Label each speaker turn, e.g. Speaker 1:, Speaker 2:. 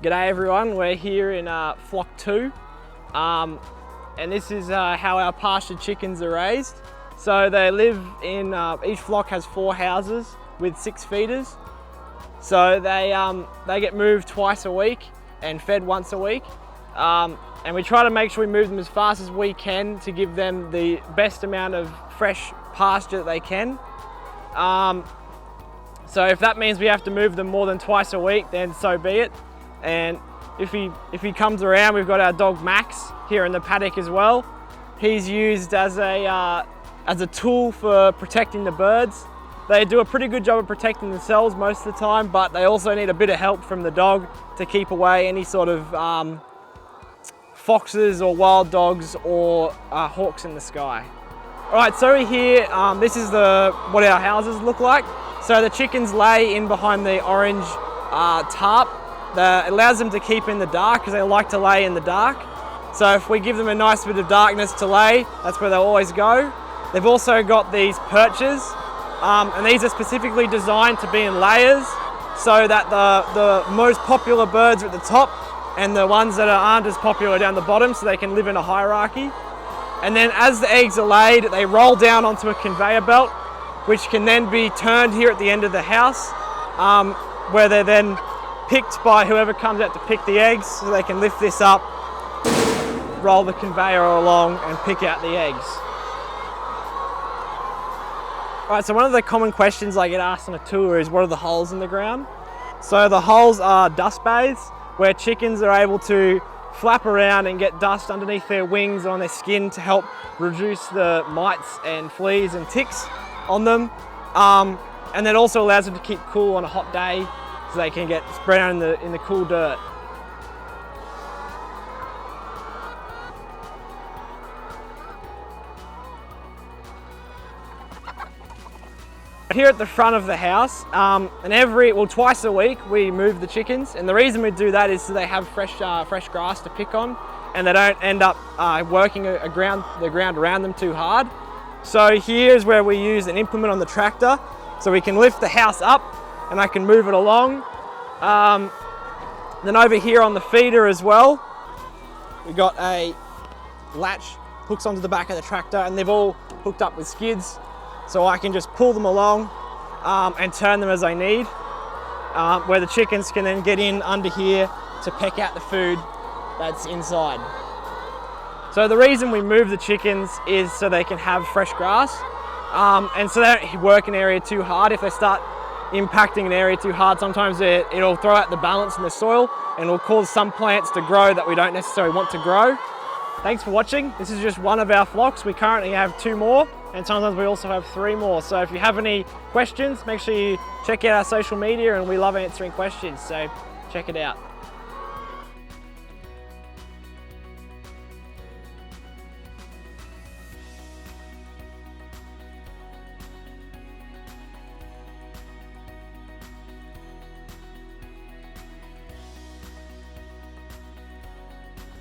Speaker 1: G'day everyone, we're here in flock 2 and this is how our pastured chickens are raised. So they live in, each flock has 4 houses with 6 feeders. So they get moved twice a week and fed once a week. And we try to make sure we move them as fast as we can to give them the best amount of fresh pasture that they can. So if that means we have to move them more than twice a week, then so be it. And if he comes around, we've got our dog Max here in the paddock as well. He's used as a tool for protecting the birds. They do a pretty good job of protecting themselves most of the time, but they also need a bit of help from the dog to keep away any sort of foxes or wild dogs or hawks in the sky. All right, so we're here, this is what our houses look like. So the chickens lay in behind the orange tarp. That allows them to keep in the dark because they like to lay in the dark. So if we give them a nice bit of darkness to lay, that's where they'll always go. They've also got these perches, and these are specifically designed to be in layers so that the most popular birds are at the top and the ones that aren't as popular are down the bottom, so they can live in a hierarchy. And then as the eggs are laid, they roll down onto a conveyor belt, which can then be turned here at the end of the house, where they're then picked by whoever comes out to pick the eggs, so they can lift this up, roll the conveyor along and pick out the eggs. Alright, so one of the common questions I get asked on a tour is what are the holes in the ground? So the holes are dust baths where chickens are able to flap around and get dust underneath their wings on their skin to help reduce the mites and fleas and ticks on them. And that also allows them to keep cool on a hot day, so they can get spread out in the cool dirt. Here at the front of the house, and twice a week we move the chickens, and the reason we do that is so they have fresh grass to pick on, and they don't end up working the ground around them too hard. So here's where we use an implement on the tractor, so we can lift the house up and I can move it along. Then over here on the feeder as well, we got a latch hooks onto the back of the tractor, and they've all hooked up with skids, so I can just pull them along and turn them as I need, where the chickens can then get in under here to peck out the food that's inside. So the reason we move the chickens is so they can have fresh grass, and so they don't work an area too hard. If they start impacting an area too hard, sometimes it'll throw out the balance in the soil and it'll cause some plants to grow that we don't necessarily want to grow. Thanks for watching. This is just one of our flocks. We currently have 2 more, and sometimes we also have 3 more. So if you have any questions, make sure you check out our social media, and we love answering questions, so check it out.